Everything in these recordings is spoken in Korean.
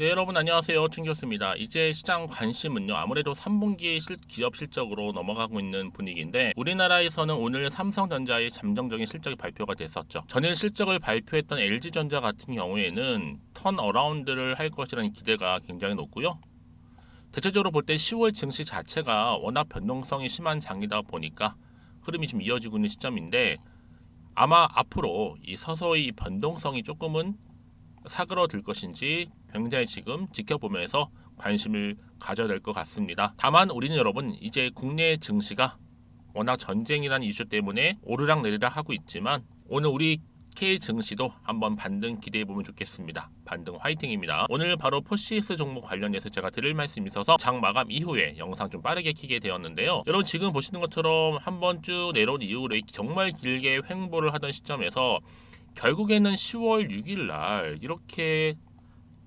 네, 여러분 안녕하세요. 충교수입니다. 이제 시장 관심은요. 아무래도 3분기 기업 실적으로 넘어가고 있는 분위기인데 우리나라에서는 오늘 삼성전자의 잠정적인 실적이 발표가 됐었죠. 전일 실적을 발표했던 LG전자 같은 경우에는 턴어라운드를 할 것이라는 기대가 굉장히 높고요. 대체적으로 볼 때 10월 증시 자체가 워낙 변동성이 심한 장이다 보니까 흐름이 좀 이어지고 있는 시점인데 아마 앞으로 이 서서히 변동성이 조금은 사그러들 것인지 굉장히 지금 지켜보면서 관심을 가져야 될 것 같습니다. 다만 우리는 여러분 이제 국내 증시가 워낙 전쟁이라는 이슈 때문에 오르락 내리락 하고 있지만 오늘 우리 K 증시도 한번 반등 기대해 보면 좋겠습니다. 반등 화이팅입니다. 오늘 바로 포시스 종목 관련해서 제가 드릴 말씀이 있어서 장 마감 이후에 영상 좀 빠르게 켜게 되었는데요. 여러분 지금 보시는 것처럼 한번 쭉 내려온 이후로 정말 길게 횡보를 하던 시점에서 결국에는 10월 6일 날 이렇게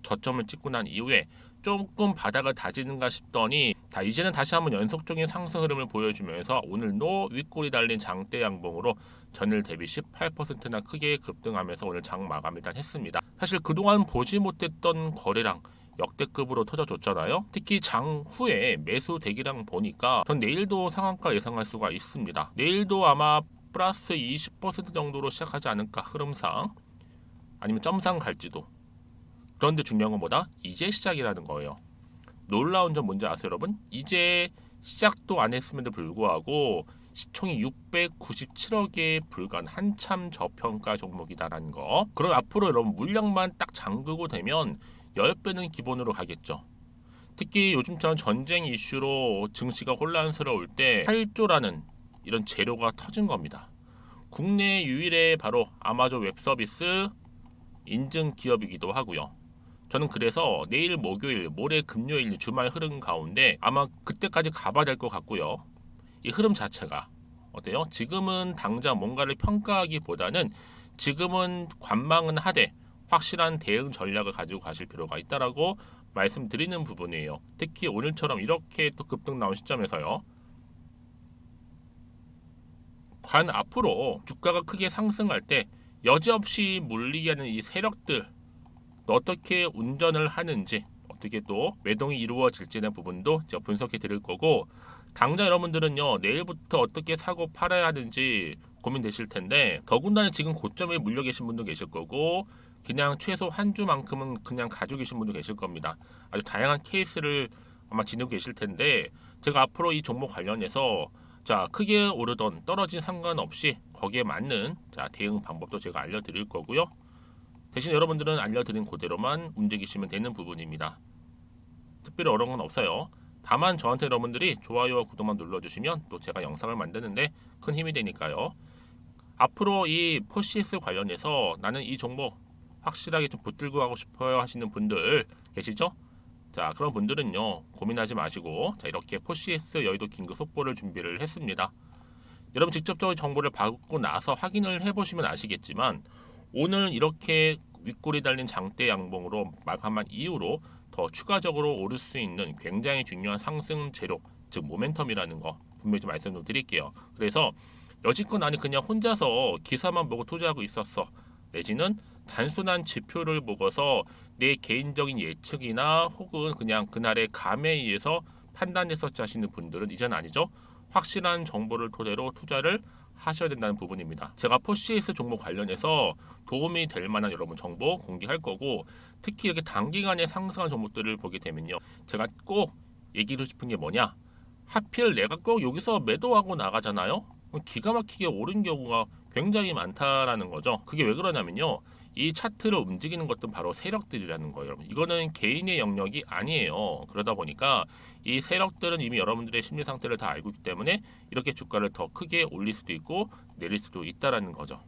저점을 찍고 난 이후에 조금 바닥을 다지는가 싶더니 이제는 다시 한번 연속적인 상승 흐름을 보여주면서 오늘도 윗골이 달린 장대 양봉으로 전일 대비 18%나 크게 급등하면서 오늘 장 마감을 일단 했습니다. 사실 그동안 보지 못했던 거래량 역대급으로 터져줬잖아요. 특히 장 후에 매수 대기량 보니까 전 내일도 상한가 예상할 수가 있습니다. 내일도 아마 플러스 20% 정도로 시작하지 않을까 흐름상, 아니면 점상 갈지도. 그런데 중요한 건 뭐다? 이제 시작이라는 거예요. 놀라운 점 뭔지 아세요 여러분? 이제 시작도 안 했음에도 불구하고 시총이 697억에 불과한 한참 저평가 종목이다라는 거. 그럼 앞으로 여러분 물량만 딱 잠그고 되면 10배는 기본으로 가겠죠. 특히 요즘처럼 전쟁 이슈로 증시가 혼란스러울 때 8조라는 이런 재료가 터진 겁니다. 국내 유일의 바로 아마존 웹서비스 인증 기업이기도 하고요. 저는 그래서 내일 목요일, 모레 금요일 주말 흐름 가운데 아마 그때까지 가봐야 될 것 같고요. 이 흐름 자체가 어때요? 지금은 당장 뭔가를 평가하기보다는 지금은 관망은 하되 확실한 대응 전략을 가지고 가실 필요가 있다라고 말씀드리는 부분이에요. 특히 오늘처럼 이렇게 또 급등 나온 시점에서요. 과연 앞으로 주가가 크게 상승할 때 여지없이 물리게 하는 이 세력들 어떻게 운전을 하는지, 어떻게 또 매동이 이루어질지에 대한 부분도 제가 분석해 드릴 거고, 당장 여러분들은요 내일부터 어떻게 사고 팔아야 하는지 고민되실 텐데, 더군다나 지금 고점에 물려 계신 분도 계실 거고 그냥 최소 한 주만큼은 그냥 가지고 계신 분도 계실 겁니다. 아주 다양한 케이스를 아마 지니고 계실 텐데, 제가 앞으로 이 종목 관련해서 자 크게 오르던 떨어진 상관없이 거기에 맞는 대응 방법도 제가 알려드릴 거고요. 대신 여러분들은 알려드린 그대로만 움직이시면 되는 부분입니다. 특별히 어려운 건 없어요. 다만 저한테 여러분들이 좋아요와 구독만 눌러주시면 또 제가 영상을 만드는데 큰 힘이 되니까요. 앞으로 이 포시스 관련해서 나는 이 종목 확실하게 좀 붙들고 가고 싶어요 하시는 분들 계시죠? 자 그런 분들은요 고민하지 마시고 이렇게 포시스 여의도 긴급 속보를 준비를 했습니다. 여러분 직접적으로 정보를 받고 나서 확인을 해보시면 아시겠지만 오늘 이렇게 윗골이 달린 장대 양봉으로 마감한 이후로 더 추가적으로 오를 수 있는 굉장히 중요한 상승 재료, 즉 모멘텀이라는 거 분명히 좀 말씀 좀 드릴게요. 그래서 여지껏 나는 그냥 혼자서 기사만 보고 투자하고 있었어, 내지는 단순한 지표를 보고서 내 개인적인 예측이나 혹은 그냥 그날의 감에 의해서 판단했었지 하시는 분들은 이제는 아니죠. 확실한 정보를 토대로 투자를 하셔야 된다는 부분입니다. 제가 포시에스 종목 관련해서 도움이 될 만한 여러분 정보 공개할 거고, 특히 이렇게 단기간에 상승한 종목들을 보게 되면요 제가 꼭 얘기를 싶은 게 뭐냐, 하필 내가 꼭 여기서 매도하고 나가잖아요. 기가 막히게 오른 경우가 굉장히 많다라는 거죠. 그게 왜 그러냐면요 이 차트를 움직이는 것도 바로 세력들이라는 거예요. 여러분 이거는 개인의 영역이 아니에요. 그러다 보니까 이 세력들은 이미 여러분들의 심리 상태를 다 알고 있기 때문에 이렇게 주가를 더 크게 올릴 수도 있고 내릴 수도 있다라는 거죠.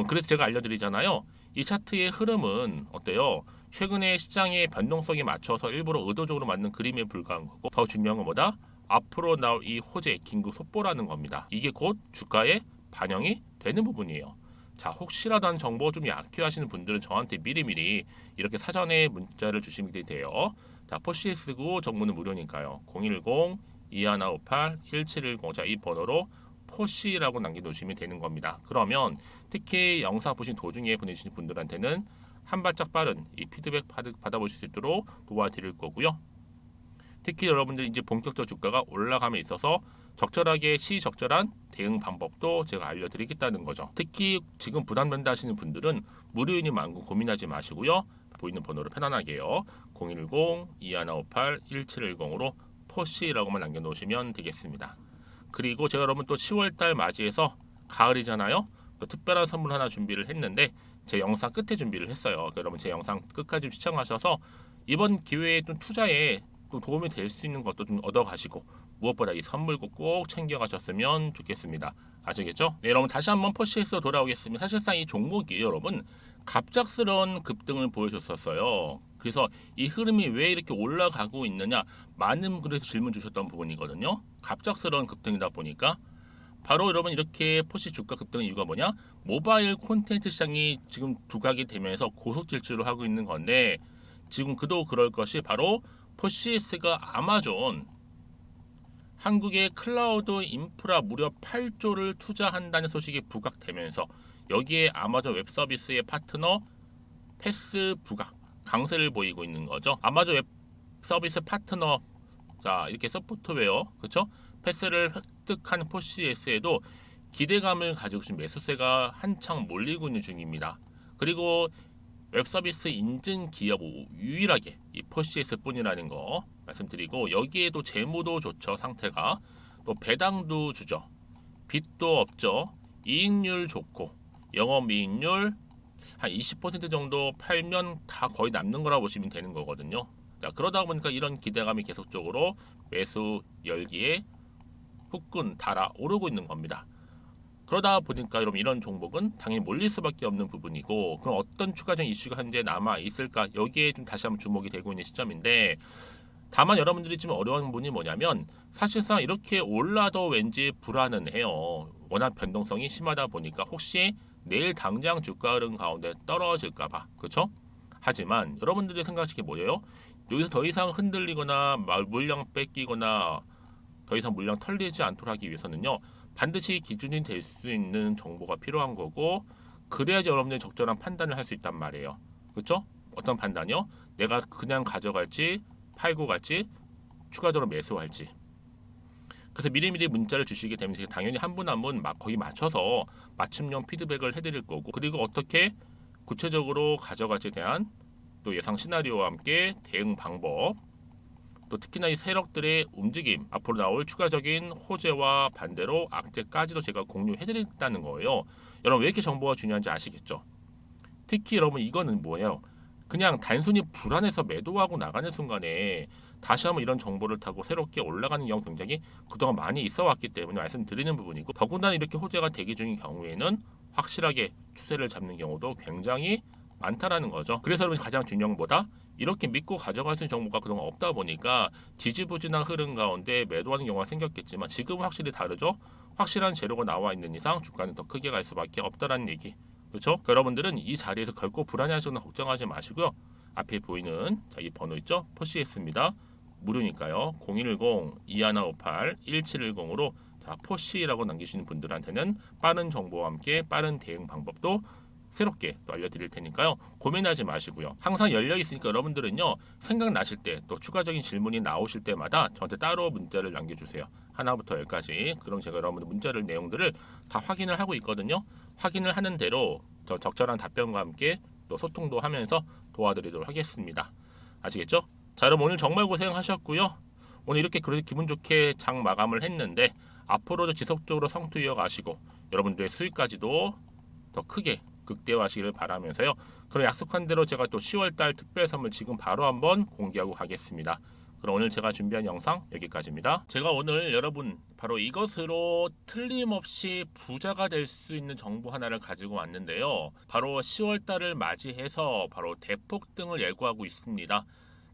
그래서 제가 알려드리잖아요. 이 차트의 흐름은 어때요? 최근에 시장의 변동성에 맞춰서 일부러 의도적으로 만든 그림에 불과한 거고, 더 중요한 건 뭐다? 앞으로 나올 이 호재, 긴급 속보라는 겁니다. 이게 곧 주가에 반영이 되는 부분이에요. 자, 혹시라도 한 정보 좀 약해 하시는 분들은 저한테 미리미리 이렇게 사전에 문자를 주시면 돼요. 자, 포시스고 정보는 무료니까요. 010-2158-1710. 자, 이 번호로 포시라고 남겨놓으시면 되는 겁니다. 그러면 특히 영상 보신 도중에 보내주신 분들한테는 한 발짝 빠른 이 피드백 받아보실 수 있도록 도와드릴 거고요. 특히 여러분들이 이제 본격적 주가가 올라감에 있어서 적절하게 시적절한 대응 방법도 제가 알려드리겠다는 거죠. 특히 지금 부담된다 하시는 분들은 무료인이 많고 고민하지 마시고요. 보이는 번호로 편안하게요. 010-2158-1710으로 포시라고만 남겨놓으시면 되겠습니다. 그리고 제가 여러분 또 10월달 맞이해서 가을이잖아요. 또 특별한 선물 하나 준비를 했는데 제 영상 끝에 준비를 했어요. 그러니까 여러분 제 영상 끝까지 시청하셔서 이번 기회에 좀 투자에 또 도움이 될 수 있는 것도 좀 얻어가시고 무엇보다 이 선물도 꼭 챙겨가셨으면 좋겠습니다. 아시겠죠? 네, 여러분 다시 한번 포시에서 돌아오겠습니다. 사실상 이 종목이 여러분 갑작스러운 급등을 보여줬었어요. 그래서 이 흐름이 왜 이렇게 올라가고 있느냐 많은 분들에서 질문 주셨던 부분이거든요. 갑작스러운 급등이다 보니까 바로 여러분 이렇게 포시 주가 급등의 이유가 뭐냐? 모바일 콘텐츠 시장이 지금 부각이 되면서 고속 질주를 하고 있는 건데 지금 그도 그럴 것이 바로 포시스가 아마존 한국의 클라우드 인프라 무려 8조를 투자한다는 소식이 부각되면서 여기에 아마존 웹 서비스의 파트너 패스 부각 강세를 보이고 있는 거죠. 아마존 웹 서비스 파트너 자 이렇게 소프트웨어 그렇죠? 패스를 획득한 포시스에도 기대감을 가지고 지금 매수세가 한창 몰리고 있는 중입니다. 그리고 웹서비스 인증 기업 유일하게 이 포시스 뿐이라는 거 말씀드리고 여기에도 재무도 좋죠. 상태가 또 배당도 주죠. 빚도 없죠. 이익률 좋고 영업이익률 한 20% 정도 팔면 다 거의 남는 거라 보시면 되는 거거든요. 자, 그러다 보니까 이런 기대감이 계속적으로 매수 열기에 후끈 달아오르고 있는 겁니다. 그러다 보니까 여러분 이런 종목은 당연히 몰릴 수밖에 없는 부분이고 그럼 어떤 추가적인 이슈가 현재 남아 있을까 여기에 좀 다시 한번 주목이 되고 있는 시점인데 다만 여러분들이 지금 어려운 부분이 뭐냐면 사실상 이렇게 올라도 왠지 불안은 해요. 워낙 변동성이 심하다 보니까 혹시 내일 당장 주가 흐름 가운데 떨어질까봐 그렇죠? 하지만 여러분들이 생각하시기 뭐예요? 여기서 더 이상 흔들리거나 물량 뺏기거나 더 이상 물량 털리지 않도록 하기 위해서는요. 반드시 기준이 될 수 있는 정보가 필요한 거고 그래야지 여러분들이 적절한 판단을 할 수 있단 말이에요. 그렇죠? 어떤 판단이요? 내가 그냥 가져갈지 팔고 갈지 추가적으로 매수할지. 그래서 미리미리 문자를 주시게 되면 당연히 한 분 한 분 거기 맞춰서 맞춤형 피드백을 해드릴 거고 그리고 어떻게 구체적으로 가져갈지에 대한 또 예상 시나리오와 함께 대응 방법 또 특히나 이 세력들의 움직임 앞으로 나올 추가적인 호재와 반대로 악재까지도 제가 공유해드린다는 거예요. 여러분 왜 이렇게 정보가 중요한지 아시겠죠? 특히 여러분 이거는 뭐예요? 그냥 단순히 불안해서 매도하고 나가는 순간에 다시 한번 이런 정보를 타고 새롭게 올라가는 경우 굉장히 그동안 많이 있어 왔기 때문에 말씀드리는 부분이고 더군다나 이렇게 호재가 대기 중인 경우에는 확실하게 추세를 잡는 경우도 굉장히 많다라는 거죠. 그래서 여러분 가장 중요한 것보다 이렇게 믿고 가져갈 수 있는 정보가 그동안 없다 보니까 지지부진한 흐름 가운데 매도하는 경우가 생겼겠지만 지금은 확실히 다르죠. 확실한 재료가 나와 있는 이상 주가는 더 크게 갈 수밖에 없다라는 얘기. 그렇죠? 그러니까 여러분들은 이 자리에서 결코 불안해하시거나 걱정하지 마시고요. 앞에 보이는 이 번호 있죠? 포시했습니다. 무료니까요. 010-2158-1710으로 포시라고 남기시는 분들한테는 빠른 정보와 함께 빠른 대응 방법도 새롭게 또 알려드릴 테니까요. 고민하지 마시고요. 항상 열려 있으니까 여러분들은요. 생각나실 때 또 추가적인 질문이 나오실 때마다 저한테 따로 문자를 남겨주세요. 하나부터 열까지. 그럼 제가 여러분들 문자를 내용들을 다 확인을 하고 있거든요. 확인을 하는 대로 저 적절한 답변과 함께 또 소통도 하면서 도와드리도록 하겠습니다. 아시겠죠? 자, 여러분 오늘 정말 고생하셨고요. 오늘 이렇게 그래도 기분 좋게 장 마감을 했는데 앞으로도 지속적으로 성투 이어가시고 여러분들의 수익까지도 더 크게 극대화하시기를 바라면서요. 그럼 약속한 대로 제가 또 10월달 특별 선물 지금 바로 한번 공개하고 가겠습니다. 그럼 오늘 제가 준비한 영상 여기까지입니다. 제가 오늘 여러분 바로 이것으로 틀림없이 부자가 될 수 있는 정보 하나를 가지고 왔는데요. 바로 10월달을 맞이해서 바로 대폭등을 예고하고 있습니다.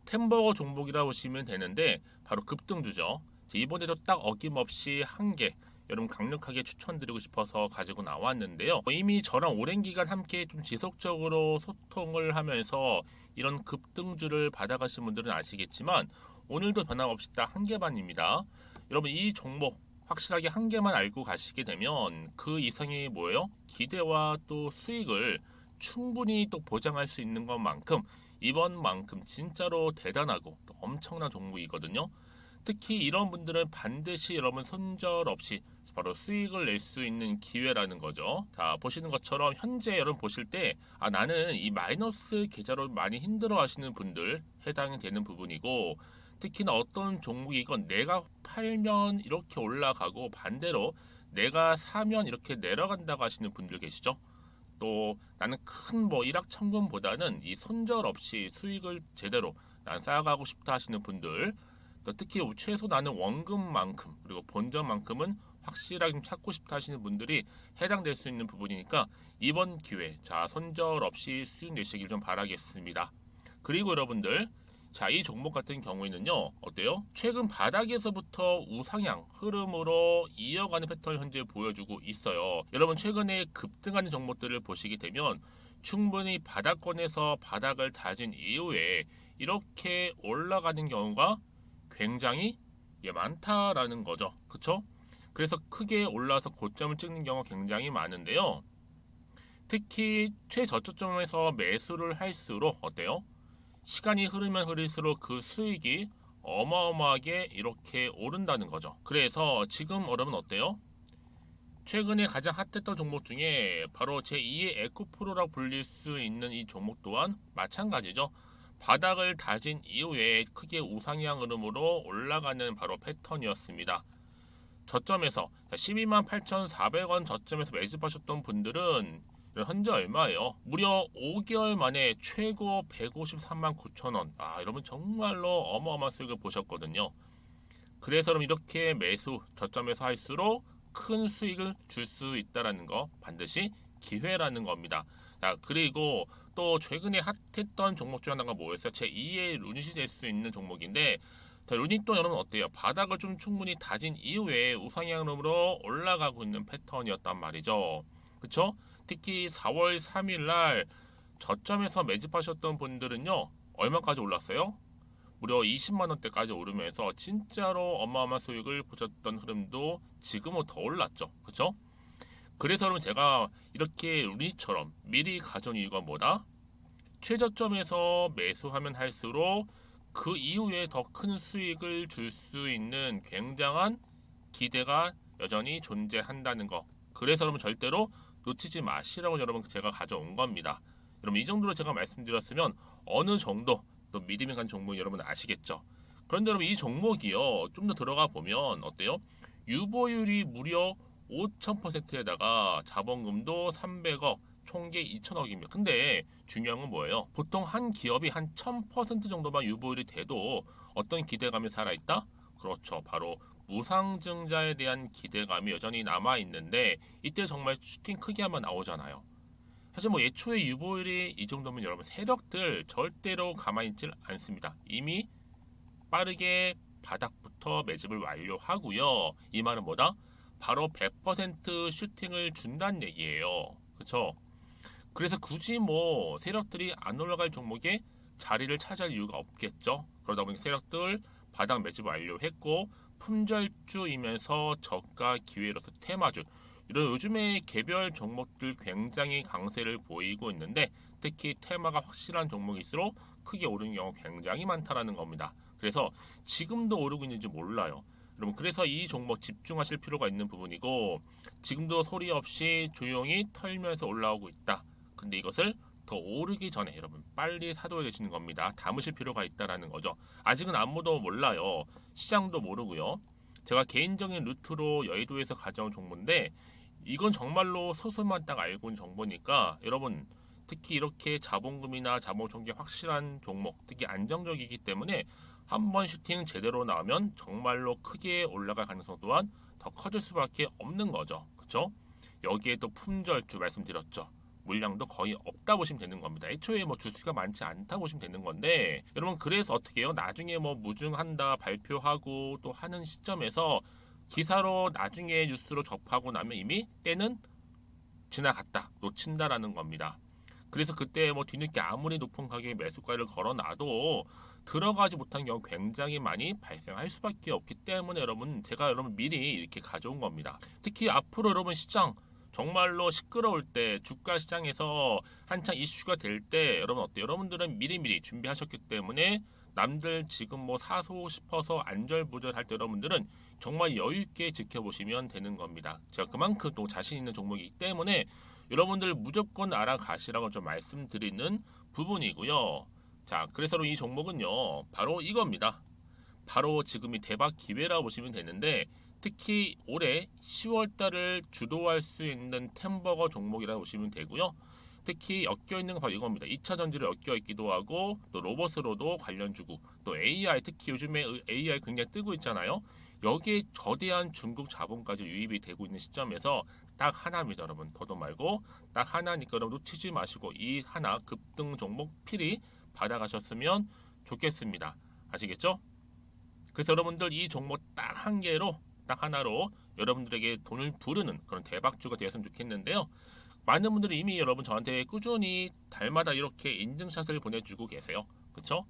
템버거 종목이라 보시면 되는데 바로 급등주죠. 이번에도 딱 어김없이 한 개 여러분 강력하게 추천드리고 싶어서 가지고 나왔는데요. 이미 저랑 오랜 기간 함께 좀 지속적으로 소통을 하면서 이런 급등주를 받아가신 분들은 아시겠지만 오늘도 변함없이 딱 한 개만입니다. 여러분 이 종목 확실하게 한 개만 알고 가시게 되면 그 이상이 뭐예요? 기대와 또 수익을 충분히 또 보장할 수 있는 것만큼 이번만큼 진짜로 대단하고 또 엄청난 종목이거든요. 특히 이런 분들은 반드시 여러분 손절 없이 바로 수익을 낼 수 있는 기회라는 거죠. 자, 보시는 것처럼 현재 여러분 보실 때 나는 이 마이너스 계좌로 많이 힘들어 하시는 분들 해당이 되는 부분이고, 특히나 어떤 종목이건 내가 팔면 이렇게 올라가고 반대로 내가 사면 이렇게 내려간다고 하시는 분들 계시죠. 또 나는 큰 뭐 일확천금보다는 이 손절 없이 수익을 제대로 난 쌓아가고 싶다 하시는 분들, 또 특히 최소 나는 원금만큼 그리고 본전만큼은 확실하게 찾고 싶다 하시는 분들이 해당될 수 있는 부분이니까 이번 기회 자 손절 없이 수익 내시길 좀 바라겠습니다. 그리고 여러분들, 자, 이 종목 같은 경우에는요, 어때요? 최근 바닥에서부터 우상향 흐름으로 이어가는 패턴을 현재 보여주고 있어요. 여러분, 최근에 급등하는 종목들을 보시게 되면 충분히 바닥권에서 바닥을 다진 이후에 이렇게 올라가는 경우가 굉장히 많다라는 거죠. 그쵸? 그래서 크게 올라서 고점을 찍는 경우가 굉장히 많은데요. 특히 최저점에서 매수를 할수록 어때요? 시간이 흐르면 흐를수록 그 수익이 어마어마하게 이렇게 오른다는 거죠. 그래서 지금 여러분 어때요? 최근에 가장 핫했던 종목 중에 바로 제2의 에코프로라고 불릴 수 있는 이 종목 또한 마찬가지죠. 바닥을 다진 이후에 크게 우상향 흐름으로 올라가는 바로 패턴이었습니다. 저점에서 12만 8,400원 저점에서 매집하셨던 분들은 현재 얼마예요? 무려 5개월 만에 최고 153만 9천 원. 여러분 정말로 어마어마한 수익을 보셨거든요. 그래서 여러분 이렇게 매수 저점에서 할수록 큰 수익을 줄 수 있다라는 거 반드시 기회라는 겁니다. 자, 그리고 또 최근에 핫했던 종목 중 하나가 뭐였어요? 제2의 루닛이 될 수 있는 종목인데, 자, 루닛도 여러분 어때요? 바닥을 좀 충분히 다진 이후에 우상향으로 올라가고 있는 패턴이었단 말이죠. 그쵸? 특히 4월 3일 날 저점에서 매집하셨던 분들은요, 얼마까지 올랐어요? 무려 20만 원대까지 오르면서 진짜로 어마어마한 수익을 보셨던 흐름도 지금은 더 올랐죠. 그쵸? 그래서 여러분 제가 이렇게 루닛처럼 미리 가져온 이유가 뭐다? 최저점에서 매수하면 할수록 그 이후에 더 큰 수익을 줄 수 있는 굉장한 기대가 여전히 존재한다는 거. 그래서 여러분 절대로 놓치지 마시라고 여러분 제가 가져온 겁니다. 여러분 이 정도로 제가 말씀드렸으면 어느 정도 또 믿음이 간 종목 여러분 아시겠죠? 그런데 여러분 이 종목이요 좀 더 들어가 보면 어때요? 유보율이 무려 5,000%에다가 자본금도 300억, 총계 2천억입니다. 근데 중요한 건 뭐예요? 보통 한 기업이 한 1000% 정도만 유보율이 돼도 어떤 기대감이 살아있다? 그렇죠. 바로 무상증자에 대한 기대감이 여전히 남아있는데 이때 정말 슈팅 크게 한번 나오잖아요. 사실 뭐 예초에 유보율이 이 정도면 여러분 세력들 절대로 가만히 있질 않습니다. 이미 빠르게 바닥부터 매집을 완료하고요. 이 말은 뭐다? 바로 100% 슈팅을 준다는 얘기예요. 그렇죠? 그래서 굳이 뭐 세력들이 안 올라갈 종목에 자리를 차지할 이유가 없겠죠. 그러다 보니 세력들 바닥 매집 완료했고 품절주이면서 저가 기회로서 테마주 이런 요즘에 개별 종목들 굉장히 강세를 보이고 있는데 특히 테마가 확실한 종목일수록 크게 오르는 경우 굉장히 많다라는 겁니다. 그래서 지금도 오르고 있는지 몰라요. 여러분 그래서 이 종목 집중하실 필요가 있는 부분이고 지금도 소리 없이 조용히 털면서 올라오고 있다. 근데 이것을 더 오르기 전에 여러분 빨리 사둬야 되시는 겁니다. 담으실 필요가 있다라는 거죠. 아직은 아무도 몰라요. 시장도 모르고요. 제가 개인적인 루트로 여의도에서 가져온 정보인데 이건 정말로 소수만 딱 알고 있는 정보니까 여러분 특히 이렇게 자본금이나 자본총계 확실한 종목 특히 안정적이기 때문에 한번 슈팅 제대로 나오면 정말로 크게 올라갈 가능성 또한 더 커질 수밖에 없는 거죠. 그렇죠? 여기에 또 품절주 말씀드렸죠. 물량도 거의 없다 보시면 되는 겁니다. 애초에 뭐 주수가 많지 않다 보시면 되는 건데 여러분 그래서 어떻게 해요? 나중에 뭐 무증한다 발표하고 또 하는 시점에서 기사로 나중에 뉴스로 접하고 나면 이미 때는 지나갔다 놓친다라는 겁니다. 그래서 그때 뭐 뒤늦게 아무리 높은 가격에 매수가를 걸어놔도 들어가지 못한 경우 굉장히 많이 발생할 수밖에 없기 때문에 여러분 제가 여러분 미리 이렇게 가져온 겁니다. 특히 앞으로 여러분 시장 정말로 시끄러울 때 주가 시장에서 한창 이슈가 될 때 여러분 어때요? 여러분들은 미리미리 준비하셨기 때문에 남들 지금 뭐 사고 싶어서 안절부절할 때 여러분들은 정말 여유 있게 지켜보시면 되는 겁니다. 제가 그만큼 또 자신 있는 종목이기 때문에 여러분들 무조건 알아가시라고 좀 말씀드리는 부분이고요. 자, 그래서 이 종목은요, 바로 이겁니다. 바로 지금이 대박 기회라 보시면 되는데 특히 올해 10월 달을 주도할 수 있는 템버거 종목이라고 보시면 되고요. 특히 엮여 있는 건 바로 이겁니다. 2차 전지로 엮여 있기도 하고 또 로봇으로도 관련 주고 또 AI 특히 요즘에 AI 굉장히 뜨고 있잖아요. 여기에 거대한 중국 자본까지 유입이 되고 있는 시점에서 딱 하나입니다, 여러분. 더도 말고 딱 하나니까 여러분 놓치지 마시고 이 하나 급등 종목 필히 받아가셨으면 좋겠습니다. 아시겠죠? 그래서 여러분들 이 종목 딱 한 개로 딱 하나로 여러분들에게 돈을 부르는 그런 대박주가 되었으면 좋겠는데요. 많은 분들이 이미 여러분 저한테 꾸준히 달마다 이렇게 인증샷을 보내주고 계세요. 그쵸?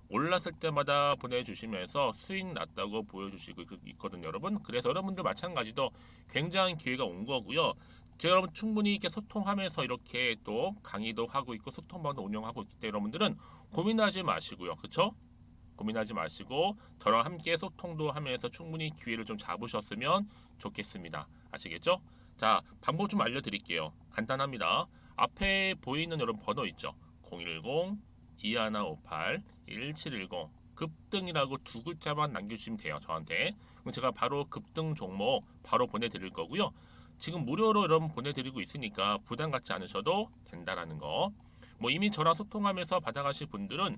올랐을 때마다 보내주시면서 수익 났다고 보여주시고 있거든요, 여러분. 그래서 여러분들 마찬가지도 굉장한 기회가 온 거고요. 제가 여러분 충분히 이렇게 소통하면서 이렇게 또 강의도 하고 있고 소통방도 운영하고 있기 때문에 여러분들은 고민하지 마시고요. 그쵸? 고민하지 마시고 저랑 함께 소통도 하면서 충분히 기회를 좀 잡으셨으면 좋겠습니다. 아시겠죠? 자, 방법 좀 알려드릴게요. 간단합니다. 앞에 보이는 여러분 번호 있죠? 010-2158-1710 급등이라고 두 글자만 남겨주시면 돼요. 저한테. 그럼 제가 바로 급등 종목 바로 보내드릴 거고요. 지금 무료로 여러분 보내드리고 있으니까 부담 갖지 않으셔도 된다라는 거. 뭐 이미 저랑 소통하면서 받아가실 분들은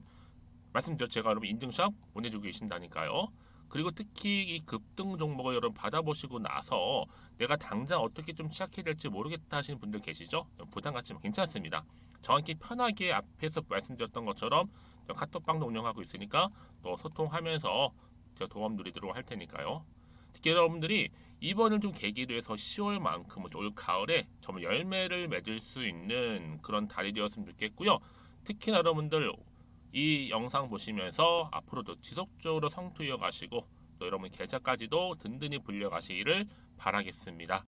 말씀드렸죠. 제가 여러분 인증샷 보내주고 계신다니까요. 그리고 특히 이 급등 종목을 여러분 받아보시고 나서 내가 당장 어떻게 좀 시작해야 될지 모르겠다 하시는 분들 계시죠? 부담 갖지만 괜찮습니다. 저한테 편하게 앞에서 말씀드렸던 것처럼 카톡방도 운영하고 있으니까 또 소통하면서 제가 도움 드리도록 할 테니까요. 특히 여러분들이 이번을 좀 계기로 해서 10월만큼은 올 가을에 정말 열매를 맺을 수 있는 그런 달이 되었으면 좋겠고요. 특히나 여러분들 이 영상 보시면서 앞으로도 지속적으로 성투 이어가시고 또 여러분 계좌까지도 든든히 불려가시기를 바라겠습니다.